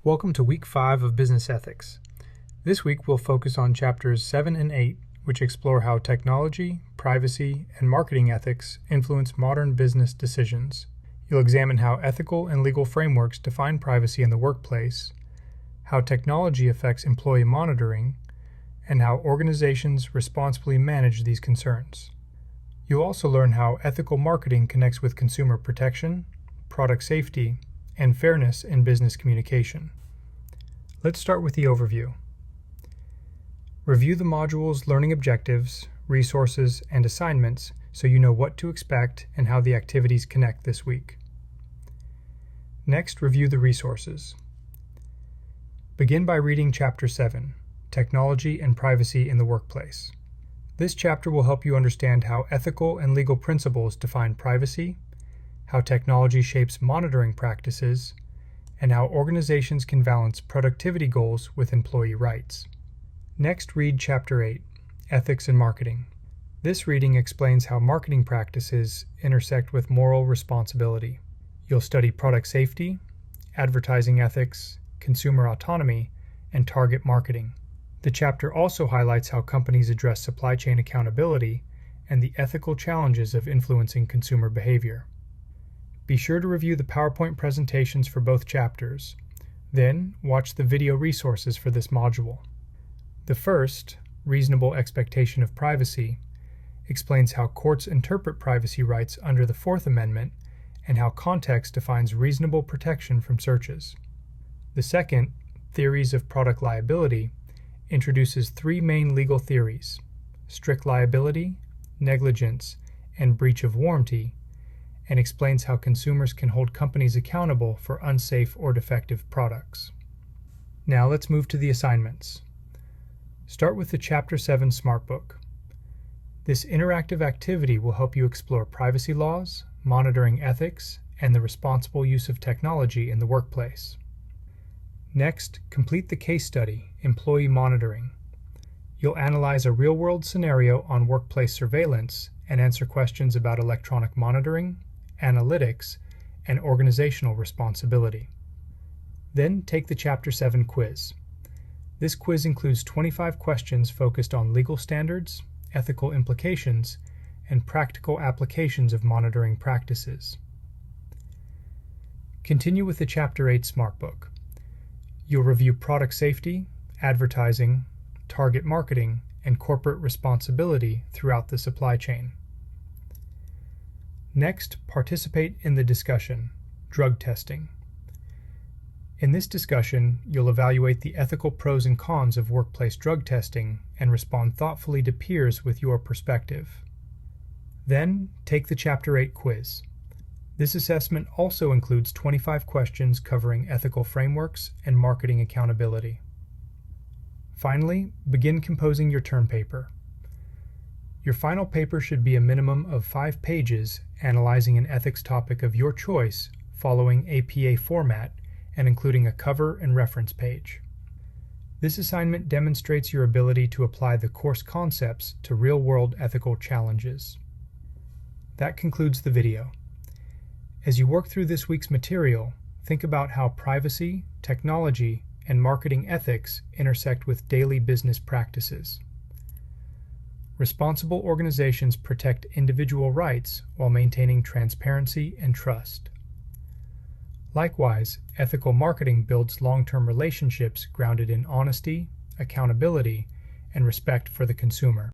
Welcome to Week 5 of Business Ethics. This week we'll focus on Chapters 7 and 8, which explore how technology, privacy, and marketing ethics influence modern business decisions. You'll examine how ethical and legal frameworks define privacy in the workplace, how technology affects employee monitoring, and how organizations responsibly manage these concerns. You'll also learn how ethical marketing connects with consumer protection, product safety, and fairness in business communication. Let's start with the overview. Review the module's learning objectives, resources, and assignments so you know what to expect and how the activities connect this week. Next, review the resources. Begin by reading Chapter 7, Technology and Privacy in the Workplace. This chapter will help you understand how ethical and legal principles define privacy, how technology shapes monitoring practices, and how organizations can balance productivity goals with employee rights. Next, read Chapter 8, Ethics in Marketing. This reading explains how marketing practices intersect with moral responsibility. You'll study product safety, advertising ethics, consumer autonomy, and target marketing. The chapter also highlights how companies address supply chain accountability and the ethical challenges of influencing consumer behavior. Be sure to review the PowerPoint presentations for both chapters. Then, watch the video resources for this module. The first, Reasonable Expectation of Privacy, explains how courts interpret privacy rights under the Fourth Amendment and how context defines reasonable protection from searches. The second, Theories of Product Liability, introduces three main legal theories: strict liability, negligence, and breach of warranty, and explains how consumers can hold companies accountable for unsafe or defective products. Now let's move to the assignments. Start with the Chapter 7 Smartbook. This interactive activity will help you explore privacy laws, monitoring ethics, and the responsible use of technology in the workplace. Next, complete the case study, Employee Monitoring. You'll analyze a real-world scenario on workplace surveillance and answer questions about electronic monitoring, analytics, and organizational responsibility. Then take the Chapter 7 quiz. This quiz includes 25 questions focused on legal standards, ethical implications, and practical applications of monitoring practices. Continue with the Chapter 8 Smartbook. You'll review product safety, advertising, target marketing, and corporate responsibility throughout the supply chain. Next, participate in the discussion, Drug Testing. In this discussion, you'll evaluate the ethical pros and cons of workplace drug testing and respond thoughtfully to peers with your perspective. Then, take the Chapter 8 quiz. This assessment also includes 25 questions covering ethical frameworks and marketing accountability. Finally, begin composing your term paper. Your final paper should be a minimum of 5 pages, analyzing an ethics topic of your choice, following APA format, and including a cover and reference page. This assignment demonstrates your ability to apply the course concepts to real-world ethical challenges. That concludes the video. As you work through this week's material, think about how privacy, technology, and marketing ethics intersect with daily business practices. Responsible organizations protect individual rights while maintaining transparency and trust. Likewise, ethical marketing builds long-term relationships grounded in honesty, accountability, and respect for the consumer.